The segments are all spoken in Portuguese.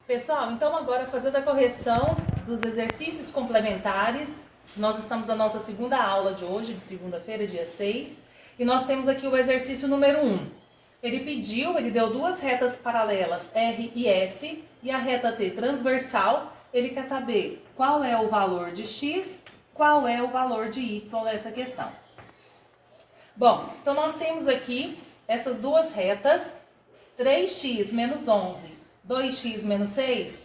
Pessoal, então agora fazendo a correção dos exercícios complementares, nós estamos na nossa segunda aula de hoje, de segunda-feira, dia 6, e nós temos aqui o exercício número 1. Ele deu duas retas paralelas R e S e a reta T transversal. Ele quer saber qual é o valor de X, qual é o valor de Y nessa questão. Bom, então nós temos aqui essas duas retas, 3x menos 11, 2x menos 6,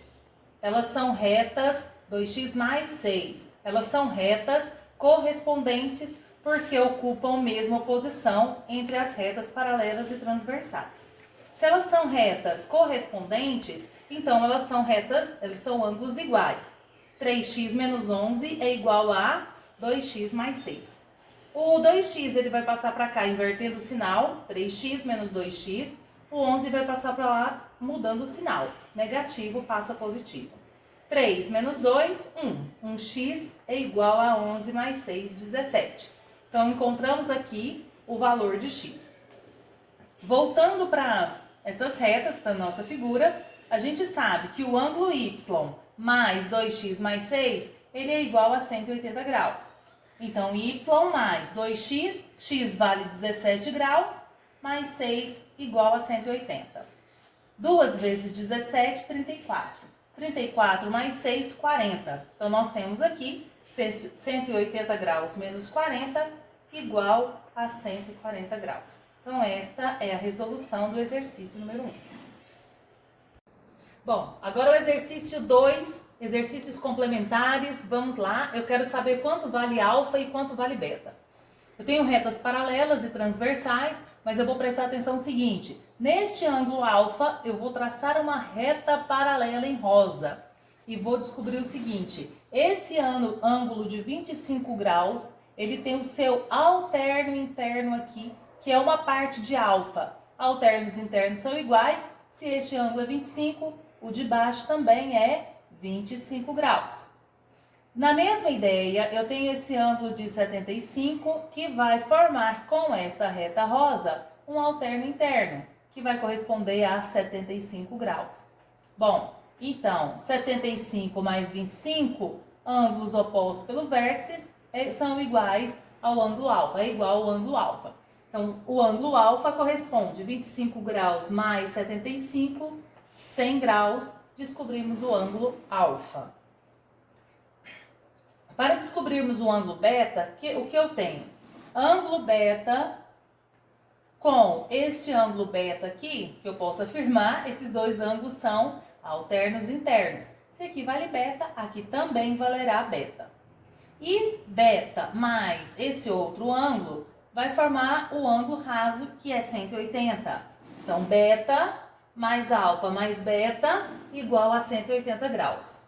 elas são retas, 2x mais 6, elas são retas correspondentes porque ocupam a mesma posição entre as retas paralelas e transversais. Se elas são retas correspondentes, então elas são ângulos iguais. 3x menos 11 é igual a 2x mais 6. O 2x ele vai passar para cá invertendo o sinal, 3x menos 2x. O 11 vai passar para lá mudando o sinal, negativo passa positivo. 3 menos 2, 1. 1x é igual a 11 mais 6, 17. Então, encontramos aqui o valor de x. Voltando para essas retas, para a nossa figura, a gente sabe que o ângulo y mais 2x mais 6, ele é igual a 180 graus. Então, y mais 2x, x vale 17 graus, mais 6 igual a 180. 2 vezes 17, 34. 34 mais 6, 40. Então, nós temos aqui 180 graus menos 40 igual a 140 graus. Então, esta é a resolução do exercício número 1. Bom, agora o exercício 2, exercícios complementares. Vamos lá, eu quero saber quanto vale alfa e quanto vale beta. Eu tenho retas paralelas e transversais, mas eu vou prestar atenção no seguinte. Neste ângulo alfa, eu vou traçar uma reta paralela em rosa. E vou descobrir o seguinte. Esse ângulo de 25 graus, ele tem o seu alterno interno aqui, que é uma parte de alfa. Alternos internos são iguais. Se este ângulo é 25, o de baixo também é 25 graus. Na mesma ideia, eu tenho esse ângulo de 75 que vai formar com esta reta rosa um alterno interno, que vai corresponder a 75 graus. Bom, então, 75 mais 25, ângulos opostos pelo vértice, são iguais ao ângulo alfa, é igual ao ângulo alfa. Então, o ângulo alfa corresponde a 25 graus mais 75, 100 graus, descobrimos o ângulo alfa. Para descobrirmos o ângulo beta, o que eu tenho? Ângulo beta com este ângulo beta aqui, que eu posso afirmar, esses dois ângulos são alternos internos. Se aqui vale beta, aqui também valerá beta. E beta mais esse outro ângulo vai formar o ângulo raso, que é 180. Então, beta mais alfa mais beta igual a 180 graus.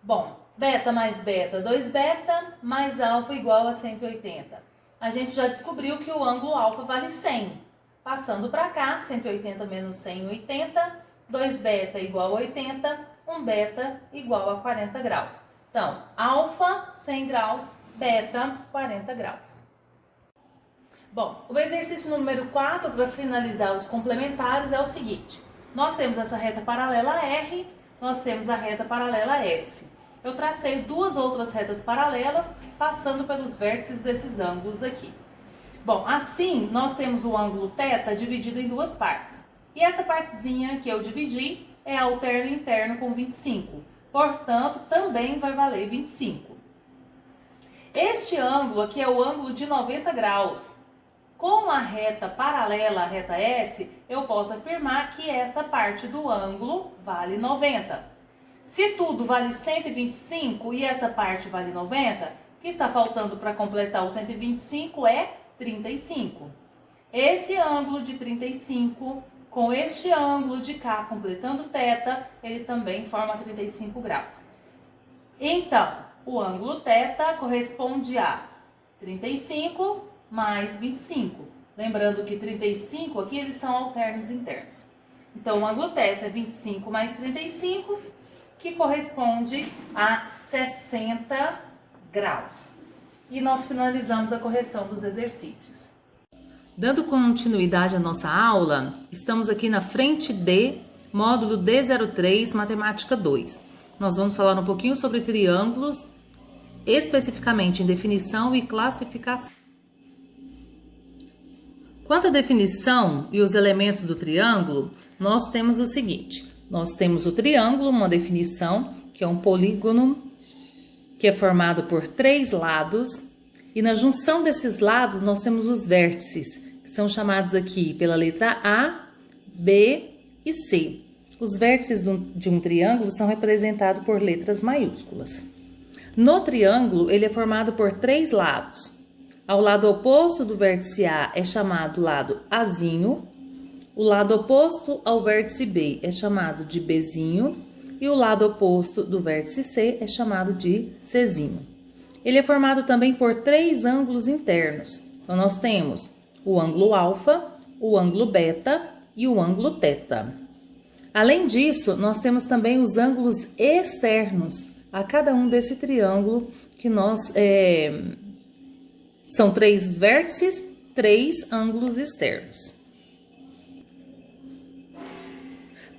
Bom, beta mais beta, 2 beta, mais alfa igual a 180. A gente já descobriu que o ângulo alfa vale 100. Passando para cá, 180 menos 100, 80. 2 beta igual a 80. 1 beta igual a 40 graus. Então, alfa, 100 graus, beta, 40 graus. Bom, o exercício número 4, para finalizar os complementares, é o seguinte. Nós temos essa reta paralela R, nós temos a reta paralela S. Eu tracei duas outras retas paralelas, passando pelos vértices desses ângulos aqui. Bom, assim, nós temos o ângulo θ dividido em duas partes. E essa partezinha que eu dividi é alterno interno com 25. Portanto, também vai valer 25. Este ângulo aqui é o ângulo de 90 graus. Com a reta paralela, a reta S, eu posso afirmar que esta parte do ângulo vale 90. Se tudo vale 125 e essa parte vale 90, o que está faltando para completar o 125 é 35. Esse ângulo de 35 com este ângulo de cá completando θ, ele também forma 35 graus. Então, o ângulo θ corresponde a 35 mais 25. Lembrando que 35 aqui eles são alternos internos. Então, o ângulo θ é 25 mais 35, que corresponde a 60 graus. E nós finalizamos a correção dos exercícios. Dando continuidade à nossa aula, estamos aqui na frente D módulo D03, matemática 2. Nós vamos falar um pouquinho sobre triângulos, especificamente em definição e classificação. Quanto à definição e os elementos do triângulo, nós temos o seguinte: nós temos o triângulo, uma definição, que é um polígono que é formado por 3 lados, e na junção desses lados nós temos os vértices, que são chamados aqui pela letra A, B e C. Os vértices de um triângulo são representados por letras maiúsculas. No triângulo, ele é formado por 3 lados. Ao lado oposto do vértice A é chamado lado Azinho, o lado oposto ao vértice B é chamado de Bzinho e o lado oposto do vértice C é chamado de Czinho. Ele é formado também por 3 ângulos internos. Então, nós temos o ângulo alfa, o ângulo beta e o ângulo teta. Além disso, nós temos também os ângulos externos a cada um desse triângulo, que são 3 vértices, 3 ângulos externos.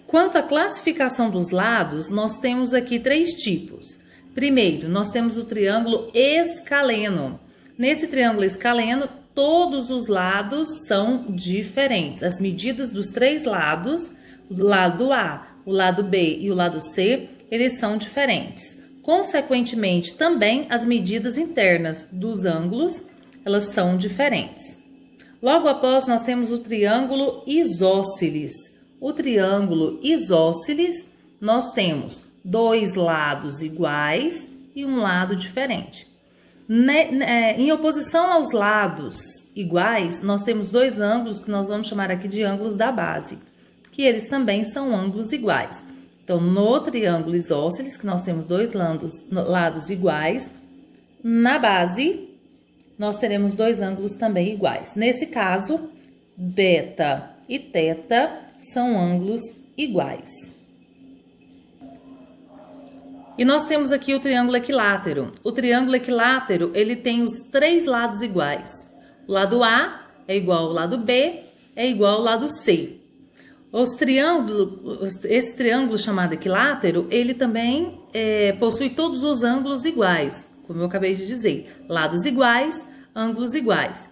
Quanto à classificação dos lados, nós temos aqui 3 tipos. Primeiro, nós temos o triângulo escaleno. Nesse triângulo escaleno, todos os lados são diferentes. As medidas dos 3 lados, o lado A, o lado B e o lado C, eles são diferentes. Consequentemente, também as medidas internas dos ângulos, elas são diferentes. Logo após, nós temos o triângulo isósceles. O triângulo isósceles, nós temos 2 lados iguais e um lado diferente. Em oposição aos lados iguais, nós temos 2 ângulos que nós vamos chamar aqui de ângulos da base, que eles também são ângulos iguais. Então, no triângulo isósceles, que nós temos 2 lados iguais, na base, nós teremos 2 ângulos também iguais. Nesse caso, beta e teta são ângulos iguais. E nós temos aqui o triângulo equilátero. O triângulo equilátero, ele tem os 3 lados iguais. O lado A é igual ao lado B, é igual ao lado C. Esse triângulo chamado equilátero, ele também possui todos os ângulos iguais, como eu acabei de dizer. Lados iguais, ângulos iguais.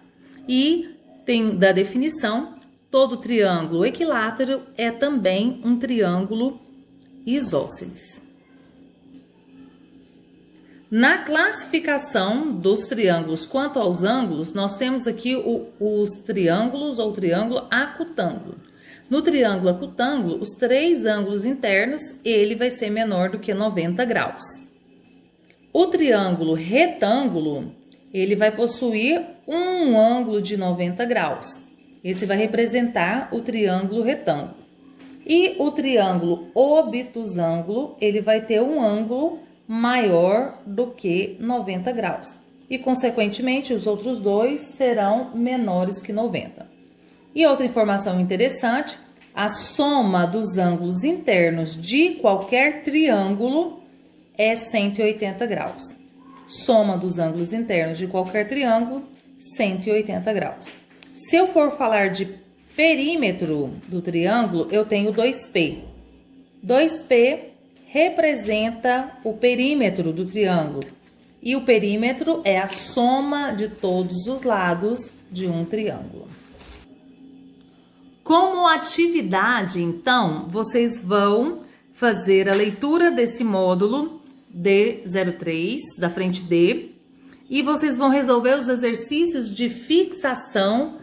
E tem da definição, todo triângulo equilátero é também um triângulo isósceles. Na classificação dos triângulos quanto aos ângulos, nós temos aqui os triângulos ou triângulo acutângulo. No triângulo acutângulo, os 3 ângulos internos, ele vai ser menor do que 90 graus. O triângulo retângulo, ele vai possuir um ângulo de 90 graus. Esse vai representar o triângulo retângulo. E o triângulo obtusângulo, ele vai ter um ângulo maior do que 90 graus. E, consequentemente, os outros 2 serão menores que 90. E outra informação interessante, a soma dos ângulos internos de qualquer triângulo é 180 graus. Soma dos ângulos internos de qualquer triângulo, 180 graus. Se eu for falar de perímetro do triângulo, eu tenho 2P. 2P representa o perímetro do triângulo. E o perímetro é a soma de todos os lados de um triângulo. Como atividade, então, vocês vão fazer a leitura desse módulo D03, da frente D, e vocês vão resolver os exercícios de fixação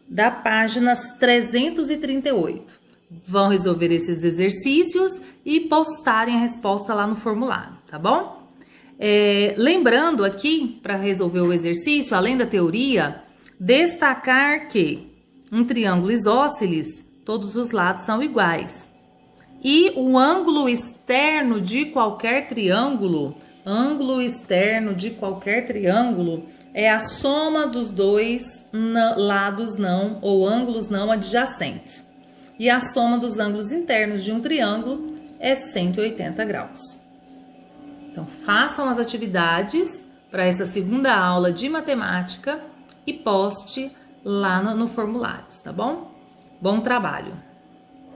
da página 338. Vão resolver esses exercícios e postarem a resposta lá no formulário, tá bom? Lembrando aqui, para resolver o exercício, além da teoria, destacar que um triângulo isósceles, todos os lados são iguais. E o ângulo externo de qualquer triângulo, é a soma dos 2 lados não, ou ângulos não adjacentes. E a soma dos ângulos internos de um triângulo é 180 graus. Então, façam as atividades para essa segunda aula de matemática e poste lá no formulário, tá bom? Bom trabalho!